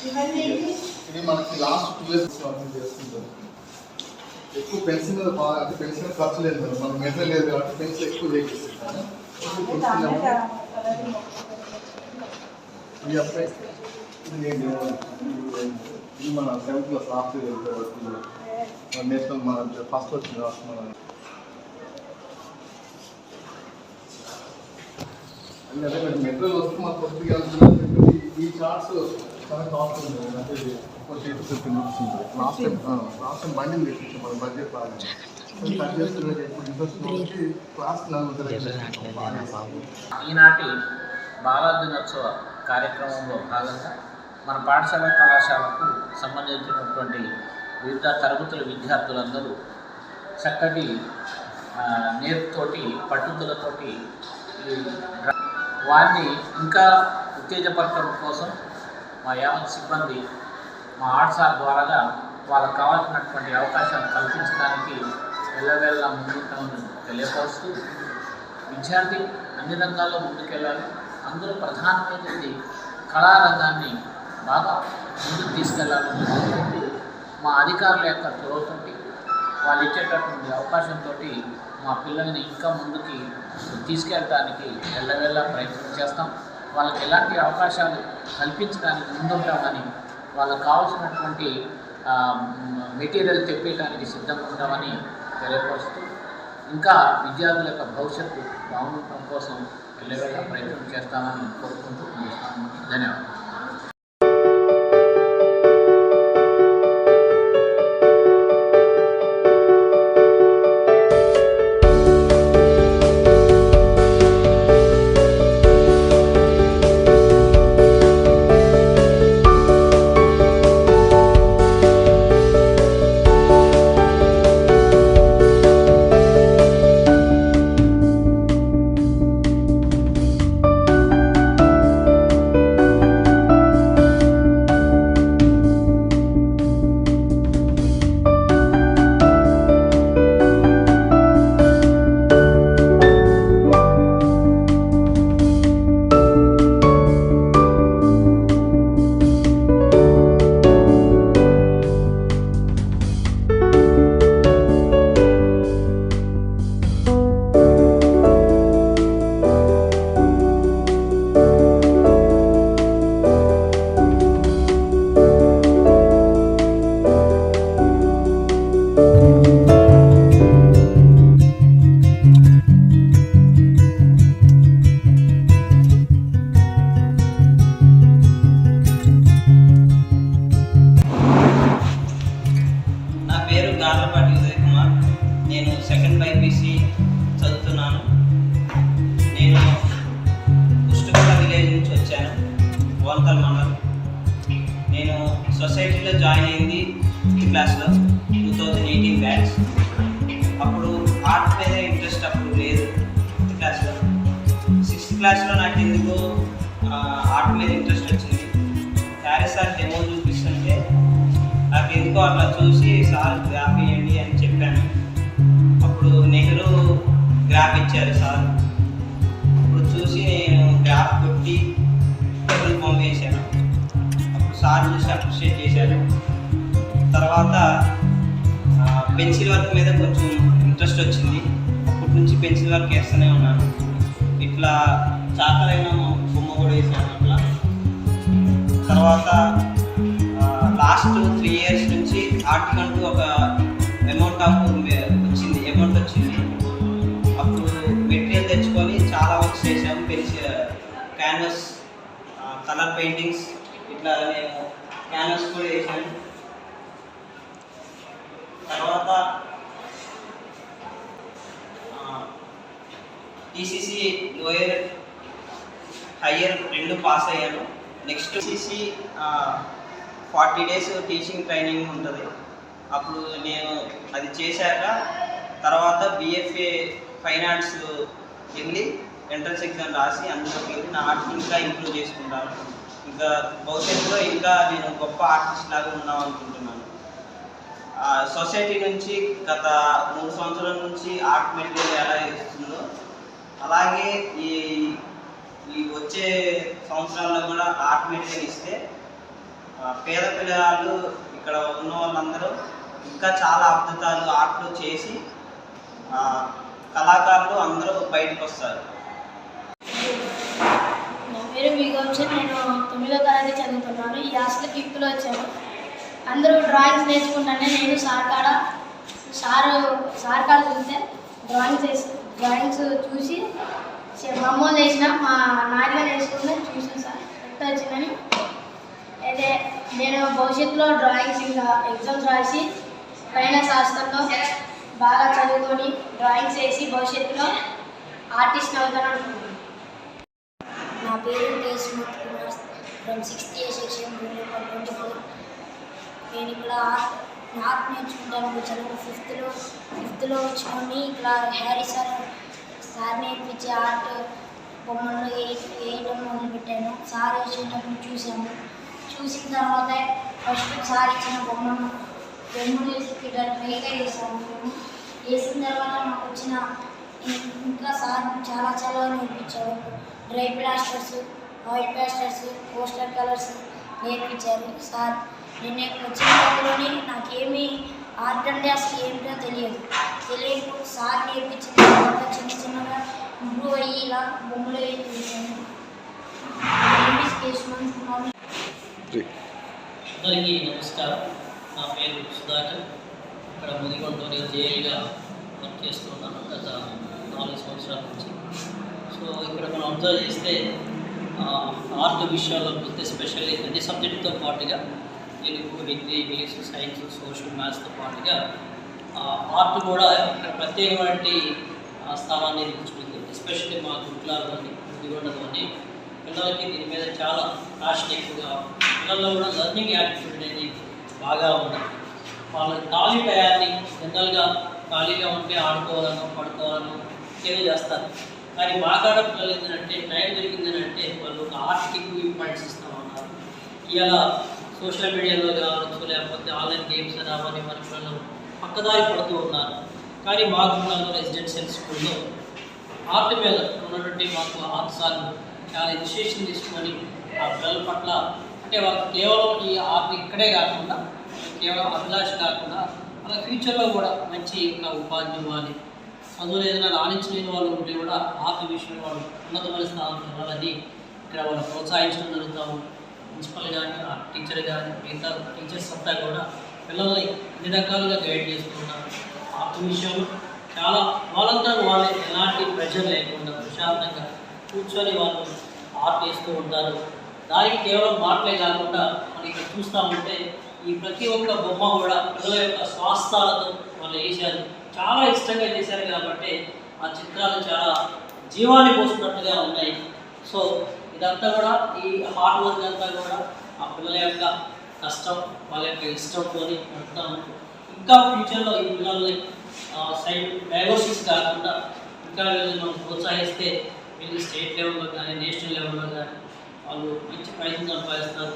ఇది మనకి last 2 years చేస్తుంటాం. ఎక్కువ పెన్సిల్ మీద బాగా అంటే పెన్సిల్ ఖర్చు లేదు మేడం, మనం మెటీరియల్ లేదు కాబట్టి పెన్సిల్ ఎక్కువ చేపిస్తుంటాను. ఇది మన 7th క్లాస్ లాస్ట్ నేషనల్ మన ఫస్ట్ వచ్చింది మన అదే మెటీరియల్ వస్తే మన కొద్దిగా ఈ చార్ట్స్ చాలా కాస్ట్ ఉంటుంది. అంటే లాస్ట్ టైం బండిని తెప్పించాం మన బడ్జెట్ బాగా కట్ చేస్తున్నది క్లాస్ ఈనాటి బాల దినోత్సవ కార్యక్రమంలో భాగంగా మన పాఠశాల కళాశాలకు సంబంధించినటువంటి వివిధ తరగతుల విద్యార్థులందరూ చక్కటి నేర్పుతోటి పట్టుదలతోటి వారిని ఇంకా ఉత్తేజపరచడం కోసం మా యావత్ సిబ్బంది మా ఆర్ట్స్ ద్వారాగా వాళ్ళకు కావాల్సినటువంటి అవకాశాలు కల్పించడానికి వెళ్ళవేళ్ళ ముందుంటామని తెలియపరుస్తూ విద్యార్థి అన్ని రంగాల్లో ముందుకెళ్ళాలి. అందులో ప్రధానమైనది కళారంగాన్ని బాగా ముందుకు తీసుకెళ్లాలని మా అధికారుల యొక్క చొరవతోటి వాళ్ళు ఇచ్చేటటువంటి అవకాశంతో మా పిల్లల్ని ఇంకా ముందుకి తీసుకెళ్ళడానికి వెళ్ళవేళ్ళ ప్రయత్నం చేస్తాం. వాళ్ళకి ఎలాంటి అవకాశాలు కల్పించడానికి ముందుంటామని వాళ్ళకు కావాల్సినటువంటి మెటీరియల్ తెప్పేయడానికి సిద్ధంగా ఉంటామని తెలియపరుస్తూ ఇంకా విద్యార్థుల యొక్క భవిష్యత్తు బాగుండటం కోసం వెళ్ళవేళ్ళ ప్రయత్నం చేస్తామని కోరుకుంటూ ముగిస్తామని ధన్యవాదాలు. నేను సెకండ్ బైపీసీ చదువుతున్నాను. నేను పుష్టికొండ విలేజ్ నుంచి వచ్చాను, వోల్కల్ మండలం. నేను సొసైటీలో జాయిన్ అయింది 5th క్లాస్లో 2018 బ్యాచ్. అప్పుడు ఆర్ట్ మీద ఇంట్రెస్ట్ అప్పుడు లేదు 5th క్లాస్లో. 6th క్లాస్లో నాకు ఎందుకు ఆర్ట్ మీద ఇంట్రెస్ట్ వచ్చింది. హ్యారీస్ సార్ డెమో చూపిస్తుంటే నాకు ఎందుకో అట్లా చూసి సార్ గ్రాఫ్ ఇవ్వండి అని చెప్పాను. అప్పుడు నెహ్రూ గ్రాఫ్ ఇచ్చారు సార్. అప్పుడు చూసి నేను గ్రాఫ్ కొట్టి డబ్బులు పంపేశాను. అప్పుడు సార్ చూసి అప్రిషియేట్ చేశారు. తర్వాత పెన్సిల్ వర్క్ మీద కొంచెం ఇంట్రెస్ట్ వచ్చింది. అప్పటి నుంచి పెన్సిల్ వర్క్ వేస్తూనే ఉన్నాను. ఇట్లా చాకలైన బొమ్మ కూడా వేసాను అట్లా. తర్వాత లాస్ట్ 3 years నుంచి ఆర్ట్కి అంటూ ఒక అమౌంట్ వచ్చింది. అప్పుడు మెటీరియల్ తెచ్చుకొని చాలా వర్క్స్ చేసాము. క్యాన్వస్, కలర్ పెయింటింగ్స్, ఇట్లా నేను క్యాన్వస్ కూడా వేసాను. తర్వాత టీసీసీ లోయర్ హయ్యర్ 2 పాస్ అయ్యాను. Next TCC 40 days teaching training ఉంటుంది. అప్పుడు నేను అది చేశాక తర్వాత BFA ఫైన్ ఆర్ట్స్ వెళ్ళి ఎంట్రన్స్ ఎగ్జామ్ రాసి అందులోకి వెళ్ళి నా ఆర్ట్ ఇంకా ఇంప్రూవ్ చేసుకుంటాను. ఇంకా భవిష్యత్తులో ఇంకా నేను గొప్ప ఆర్టిస్ట్ లాగా ఉన్నాం అనుకుంటున్నాను. సొసైటీ నుంచి గత 3 సంవత్సరాల నుంచి ఆర్ట్ మెటీరియల్ ఎలా ఇస్తుందో అలాగే ఈ వచ్చే సంవత్సరాల్లో కూడా ఆర్ట్ మెటీరియల్ ఇస్తే పేద పిల్లలు ఇక్కడ ఉన్న వాళ్ళందరూ ఇంకా చాలా అద్భుతాలు ఆర్ట్లు చేసి కళాకారులు అందరూ బయటకు వస్తారు. నా పేరు విగోంశన్. నేను 9వ తరగతి చదువుతున్నాను. ఈ హాస్టల్ 5th వచ్చాను. అందరూ డ్రాయింగ్స్ నేర్చుకుంటానే నేను సార్ కాడ చూస్తే డ్రాయింగ్స్ చూసి బొమ్మలు వేసిన మా నాన్నగా నేర్చుకుంటే చూసాను సార్ ఎట్లా వచ్చిందని. అయితే నేను భవిష్యత్తులో డ్రాయింగ్స్ ఇంకా ఎగ్జామ్స్ రాసి పైన శాస్త్రంలో బాగా చదువుకొని డ్రాయింగ్స్ వేసి భవిష్యత్తులో ఆర్టిస్ట్ అవుతాను అనుకుంటున్నాను. నా పేరు Keshamurthy Kumar from 6th A section 24. నేను ఇక్కడ ఆర్ట్ నేర్చుకుంటాను వచ్చాను. ఫిఫ్త్లో వచ్చుకొని ఇక్కడ హ్యారీ సార్ నేర్పించే ఆర్ట్ బొమ్మలు వేయడం మొదలుపెట్టాను. సార్ వేసేటప్పుడు చూసిన తర్వాత ఫస్ట్ సార్ ఇచ్చిన బొమ్మను వేసి ట్రైగా వేసాము. మేము వేసిన తర్వాత మాకు వచ్చిన ఇంకా సార్ చాలా నేర్పించారు. Dry plasters, oil plasters, poster colours నేర్పించారు సార్. నేను వచ్చిన దానిలోనే నాకేమీ ఆర్ట్ అంటే అసలు ఏమిటో తెలియదు. సార్ నేర్పించిన తర్వాత చిన్నగా ఇంప్రూవ్ అయ్యి ఇలా బొమ్మలు వేసాను. అందరికీ నమస్కారం. నా పేరు సుధాకర్. ఇక్కడ ముదిగొండలోని జేఏగా వర్క్ చేస్తున్నాను గత 4 సంవత్సరాల నుంచి. సో ఇక్కడ మనం అబ్జర్వ్ చేస్తే ఆర్ట్ విషయాల్లో పోతే స్పెషల్లీ అన్ని సబ్జెక్టుతో పాటుగా Telugu, Hindi, English, science, social, మ్యాథ్స్తో పాటుగా ఆర్ట్ కూడా ఇక్కడ ప్రత్యేకమైన స్థానాన్ని నిలుచుకుంది. ఎస్పెషల్లీ మా గుంట్లలోని ముదిగొండలోని పిల్లలకి దీని మీద చాలా ప్యాషన్ ఎక్కువగా, పిల్లల్లో కూడా లెర్నింగ్ యాటిట్యూడ్ అనేది బాగా ఉంది. వాళ్ళ ఖాళీ టయాన్ని జనరల్గా ఖాళీగా ఉంటే ఆడుకోవాలనో పడుకోవాలనో ఏదో చేస్తారు. కానీ బాగా పిల్లలు ఏంటంటే టైం దొరికిందంటే వాళ్ళు ఒక ఆర్ట్కి ఎక్కువ ఇంపార్టెన్స్ ఇస్తూ ఉన్నారు. ఇలా సోషల్ మీడియాలో కావచ్చు, లేకపోతే ఆన్లైన్ గేమ్స్ అని అవన్నీ మన పిల్లలు పక్కదారి పడుతూ ఉన్నారు. కానీ మా గుంటూరులో రెసిడెన్షియల్ స్కూల్లో ఆర్ట్ మీద ఉన్నటువంటి మాకు ఆర్ట్ సార్ చాలా ఇనిషియేషన్ తీసుకొని ఆ పిల్లల పట్ల అంటే వాళ్ళకి కేవలం ఈ ఆర్ట్ ఇక్కడే కాకుండా కేవలం అభిలాష కాకుండా వాళ్ళ ఫ్యూచర్లో కూడా మంచి ఇంకా ఉపాధి ఇవ్వాలి, చదువులు ఏదైనా రాణించలేని వాళ్ళు ఉంటే కూడా ఆర్ట్ విషయంలో వాళ్ళు ఉన్నతమైన స్థానంలో వెళ్ళాలని ఇక్కడ వాళ్ళు ప్రోత్సహించడం జరుగుతాము. ప్రిన్సిపల్ కానీ ఆ టీచర్ కానీ మిగతా టీచర్స్ అంతా కూడా పిల్లల్ని అన్ని రకాలుగా గైడ్ చేస్తున్నారు. ఆర్ట్ విషయంలో చాలా వాళ్ళంతా వాళ్ళే ఎలాంటి ప్రెషర్ లేకుండా ప్రశాంతంగా కూర్చొని వాళ్ళు ఆర్ట్ వేస్తూ ఉంటారు. దానికి కేవలం మాటలే కాకుండా మనం ఇక్కడ చూస్తూ ఉంటే ఈ ప్రతి ఒక్క బొమ్మ కూడా పిల్లల యొక్క స్వాస్థాలతో వాళ్ళు వేశారు. చాలా ఇష్టంగా చేశారు కాబట్టి ఆ చిత్రాలు చాలా జీవాన్ని పోస్తున్నట్టుగా ఉన్నాయి. సో ఇదంతా కూడా ఈ హార్డ్ వర్క్ అంతా కూడా ఆ పిల్లల యొక్క కష్టం, వాళ్ళ యొక్క ఇష్టంతో నడుపుతాము. ఇంకా ఫ్యూచర్లో ఈ పిల్లల్ని సైడ్ డైవర్సిస్ కాకుండా ఇంకా వీళ్ళని మనం ప్రోత్సహిస్తే వీళ్ళు స్టేట్ లెవెల్లో కానీ నేషనల్ లెవెల్లో కానీ వాళ్ళు మంచి ప్రైజ్ సంపాదిస్తారు.